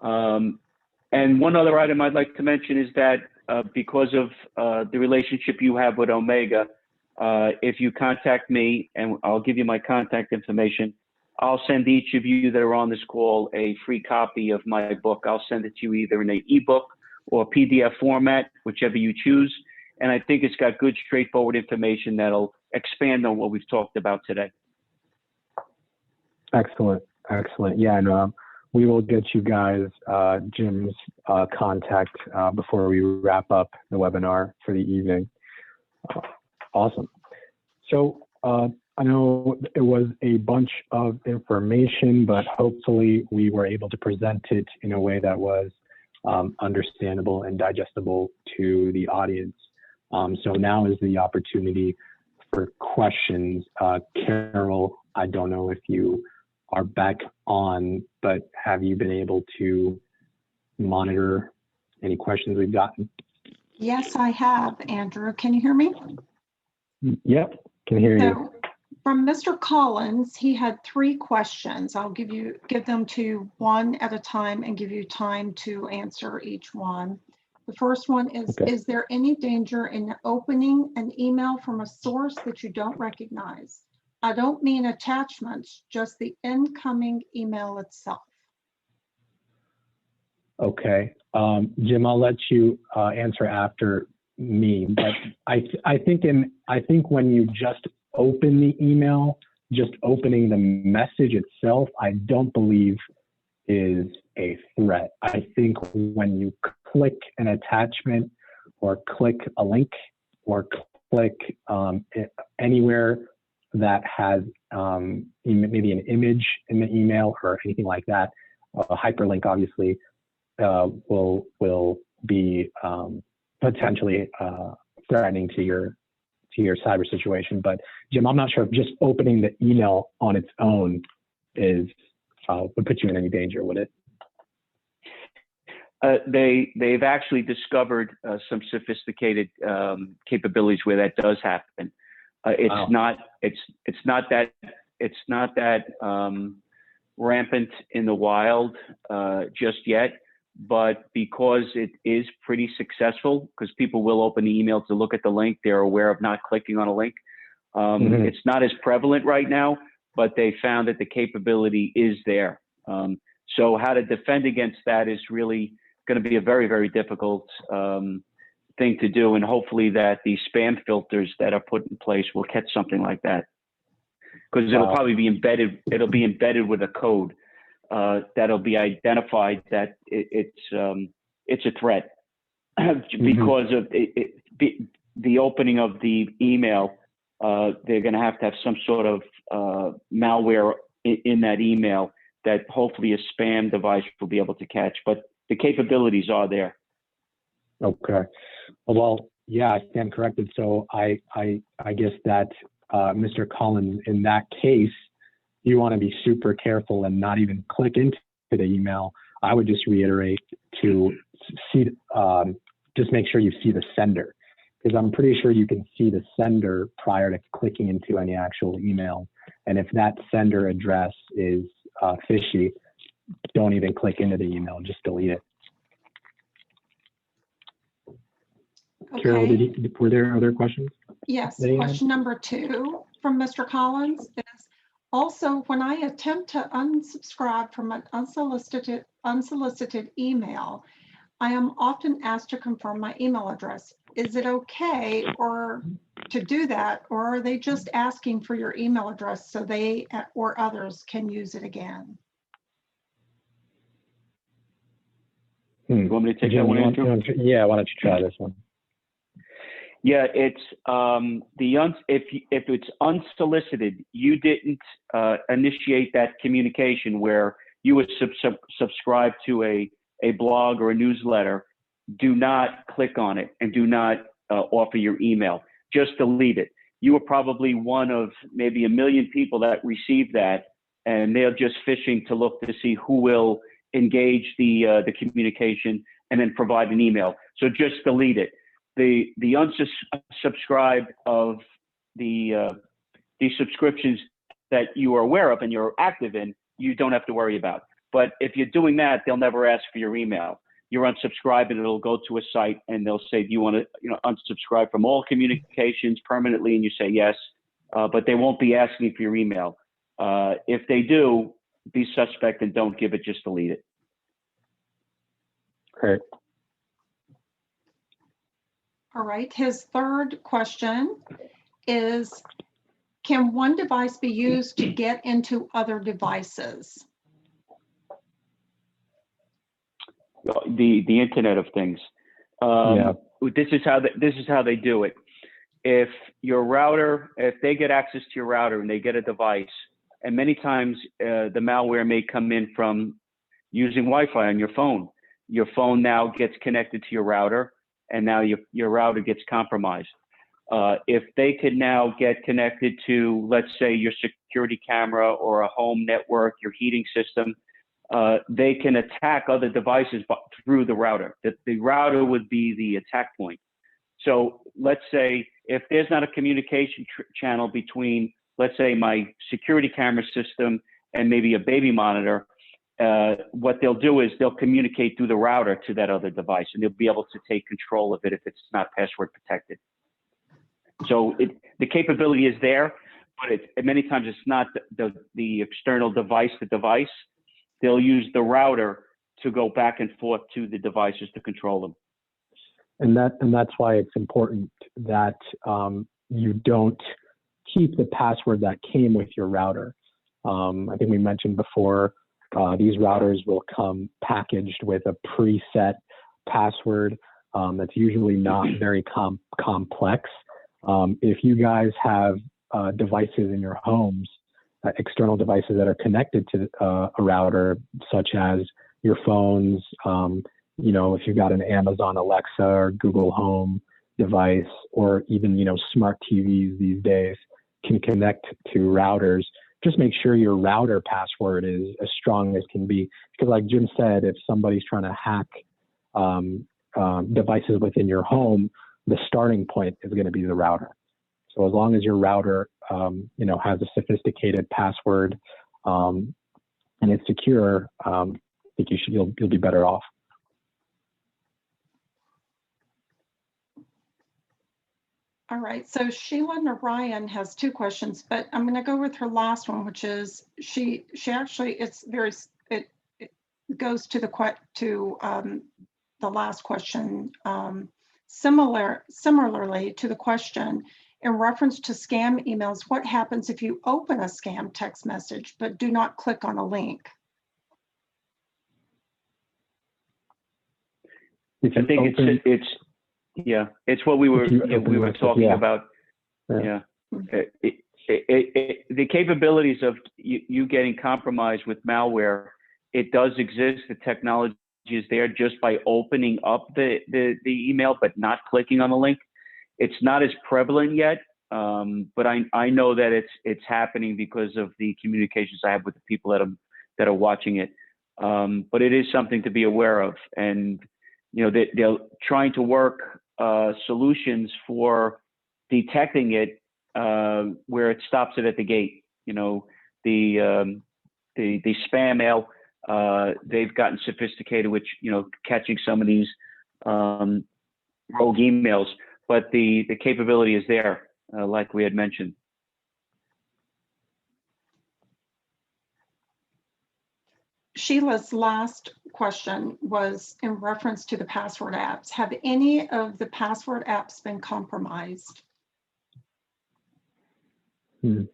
And one other item I'd like to mention is that because of the relationship you have with Omega, if you contact me, and I'll give you my contact information, I'll send each of you that are on this call a free copy of my book. I'll send it to you either in an ebook or PDF format, whichever you choose. And I think it's got good, straightforward information that'll expand on what we've talked about today. Excellent, excellent. Yeah, and we will get you guys Jim's contact before we wrap up the webinar for the evening. Awesome. So I know it was a bunch of information, but hopefully we were able to present it in a way that was understandable and digestible to the audience. So now is the opportunity for questions. Carol, I don't know if you are back on, but have you been able to monitor any questions we've gotten? Yes, I have, Andrew. Can you hear me? Yep, can hear you. So from Mr. Collins, he had 3 questions. I'll give them to one at a time and give you time to answer each one. The first one is, Okay. Is there any danger in opening an email from a source that you don't recognize? I don't mean attachments, just the incoming email itself. Okay, Jim, I'll let you answer after me, but I think when you just open the email, just opening the message itself, I don't believe is a threat. I think when you click an attachment or click a link or click anywhere that has maybe an image in the email or anything like that, a hyperlink obviously will be potentially threatening to your cyber situation. But Jim, I'm not sure if just opening the email on its own would put you in any danger, would it? They've actually discovered some sophisticated capabilities where that does happen. It's Wow. not that rampant in the wild just yet, but because it is pretty successful, because people will open the email to look at the link, they're aware of not clicking on a link. It's not as prevalent right now, but they found that the capability is there. So how to defend against that is really going to be a very, very difficult thing to do. And hopefully that the spam filters that are put in place will catch something like that. Because it'll probably be embedded, it'll be embedded with a code that'll be identified that it's a threat because of the opening of the email. They're going to have some sort of malware in that email that hopefully a spam device will be able to catch. But the capabilities are there. Okay. Well, yeah, I stand corrected. So I guess that Mr. Collins, in that case, you want to be super careful and not even click into the email. I would just reiterate to see, just make sure you see the sender, because I'm pretty sure you can see the sender prior to clicking into any actual email. And if that sender address is fishy, don't even click into the email, just delete it. Okay. Carol, were there other questions? Yes, question number 2 from Mr. Collins is, also, when I attempt to unsubscribe from an unsolicited email, I am often asked to confirm my email address. Is it okay or to do that, or are they just asking for your email address so they or others can use it again? You want me to take that one, Andrew? Yeah, why don't you try this one? Yeah, it's if it's unsolicited, you didn't initiate that communication where you would subscribe to a blog or a newsletter. Do not click on it and do not offer your email. Just delete it. You were probably one of maybe 1 million people that received that, and they're just fishing to look to see who will engage the communication and then provide an email. So just delete it. The unsubscribe of the subscriptions that you are aware of and you're active in, you don't have to worry about. But if you're doing that, they'll never ask for your email. You're unsubscribed and it'll go to a site and they'll say, do you want to unsubscribe from all communications permanently? And you say yes, but they won't be asking for your email. If they do, be suspect and don't give it, just delete it. Great. All right, his third question is, can one device be used to get into other devices? The Internet of Things. Yeah. This is how they do it. If your router, if they get access to your router and they get a device, and many times the malware may come in from using Wi-Fi on your phone. Your phone now gets connected to your router, and now your router gets compromised. If they could now get connected to, let's say, your security camera or a home network, your heating system, they can attack other devices through the router. The router would be the attack point. So let's say if there's not a communication channel between, let's say, my security camera system and maybe a baby monitor, what they'll do is they'll communicate through the router to that other device, and they'll be able to take control of it if it's not password protected. So the capability is there, but many times it's not the external device, the device. They'll use the router to go back and forth to the devices to control them. And that's why it's important that you don't keep the password that came with your router. I think we mentioned before, these routers will come packaged with a preset password that's usually not very complex. If you guys have devices in your homes, external devices that are connected to a router, such as your phones, if you've got an Amazon Alexa or Google Home device, or even, smart TVs these days can connect to routers, just make sure your router password is as strong as can be. Because like Jim said, if somebody's trying to hack devices within your home, the starting point is going to be the router. So as long as your router, has a sophisticated password and it's secure, I think you'll be better off. All right, so Sheila Narayan has two questions, but I'm going to go with her last one, which is she actually, it's very, it goes to the last question, similarly to the question in reference to scam emails. What happens if you open a scam text message but do not click on a link? I think it's what we were talking about. Yeah. The capabilities of you getting compromised with malware, it does exist. The technology is there just by opening up the email but not clicking on the link. It's not as prevalent yet, but I know that it's happening because of the communications I have with the people that are watching it. But it is something to be aware of, and they're trying to work solutions for detecting it where it stops it at the gate. The spam mail, they've gotten sophisticated with catching some of these rogue emails, but the capability is there, like we had mentioned. Sheila's last question was in reference to the password apps. Have any of the password apps been compromised? Jim,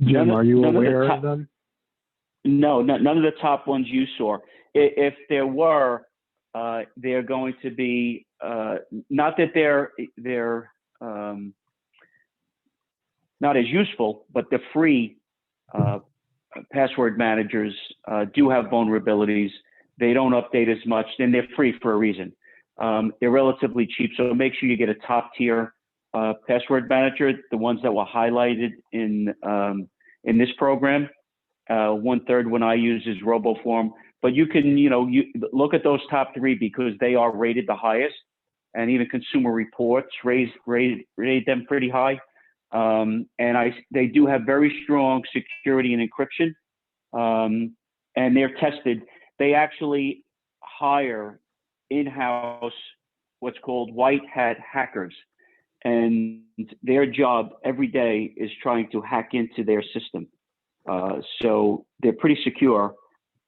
are you aware of them? No, none of the top ones you saw. If there were, they're going to be not that they're not as useful, but the free password managers do have vulnerabilities. They don't update as much, and they're free for a reason. They're relatively cheap, so make sure you get a top tier password manager, the ones that were highlighted in this program. 1/3 one I use is RoboForm, but you can you look at those top three because they are rated the highest, and even Consumer Reports rate them pretty high. And they do have very strong security and encryption, and they're tested. They actually hire in-house what's called white hat hackers, and their job every day is trying to hack into their system. So they're pretty secure,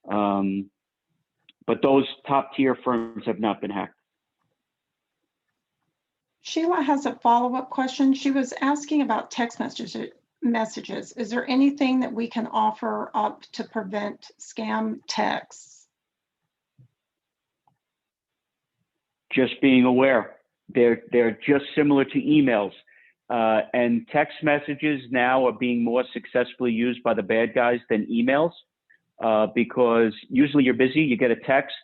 but those top tier firms have not been hacked. Sheila has a follow-up question. She was asking about text messages. Is there anything that we can offer up to prevent scam texts? Just being aware. They're just similar to emails. And text messages now are being more successfully used by the bad guys than emails, because usually you're busy, you get a text,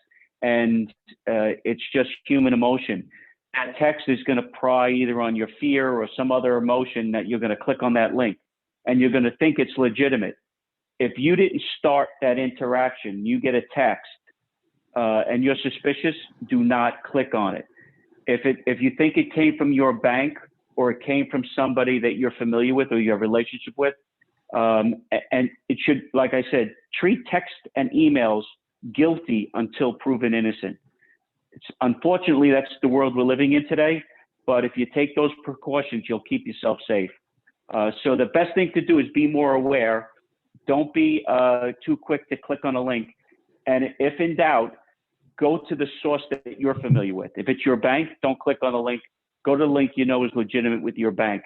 and it's just human emotion. That text is going to pry either on your fear or some other emotion that you're going to click on that link, and you're going to think it's legitimate. If you didn't start that interaction, you get a text, and you're suspicious, do not click on it. If you think it came from your bank or it came from somebody that you're familiar with or you have a relationship with, and it should, like I said, treat text and emails guilty until proven innocent. Unfortunately, that's the world we're living in today, but if you take those precautions, you'll keep yourself safe. So the best thing to do is be more aware. Don't be too quick to click on a link. And if in doubt, go to the source that you're familiar with. If it's your bank, don't click on the link. Go to the link you know is legitimate with your bank.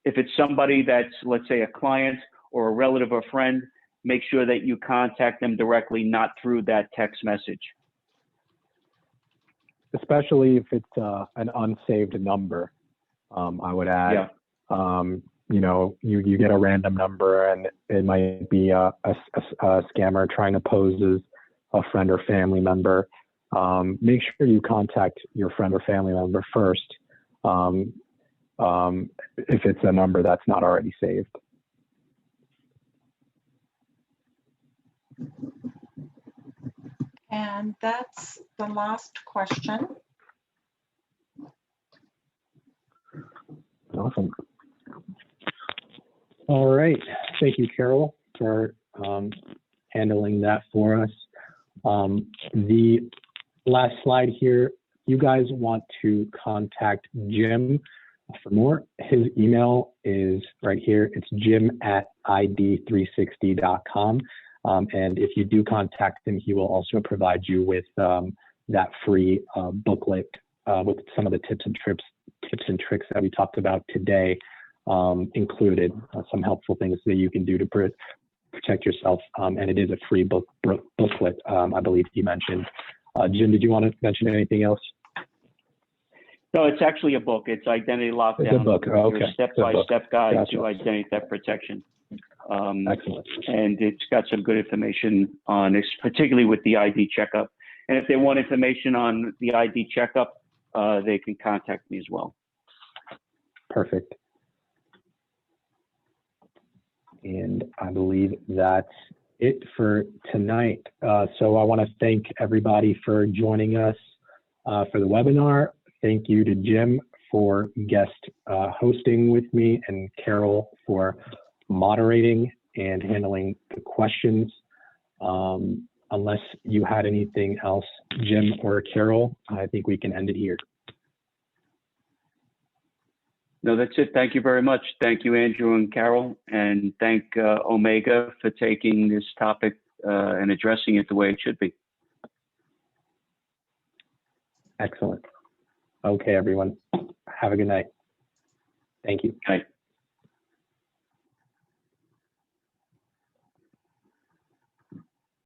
If it's somebody that's, let's say, a client or a relative or friend, make sure that you contact them directly, not through that text message. Especially if it's an unsaved number, I would add. Yeah. You get a random number and it might be a scammer trying to pose as a friend or family member. Make sure you contact your friend or family member first, if it's a number that's not already saved. And that's the last question. Awesome. All right. Thank you, Carol, for handling that for us. The last slide here, you guys want to contact Jim for more. His email is right here. It's jim@id360.com. And if you do contact him, he will also provide you with that free booklet with some of the tips and tricks that we talked about today included, some helpful things that you can do to protect yourself. And it is a free booklet, I believe he mentioned. Jim, did you want to mention anything else? No, it's actually a book. It's Identity Lockdown. It's a book. Oh, okay. Your step-by-step guide Gotcha. to identity theft protection. Excellent. And it's got some good information on this, particularly with the ID checkup. And if they want information on the ID checkup, they can contact me as well. Perfect. And I believe that's it for tonight. So I want to thank everybody for joining us for the webinar. Thank you to Jim for guest hosting with me, and Carol for moderating and handling the questions. Unless you had anything else, Jim or Carol, I think we can end it here. No, that's it. Thank you very much. Thank you, Andrew and Carol, and thank Omega for taking this topic and addressing it the way it should be. Excellent. Okay, everyone. Have a good night. Thank you. Good night.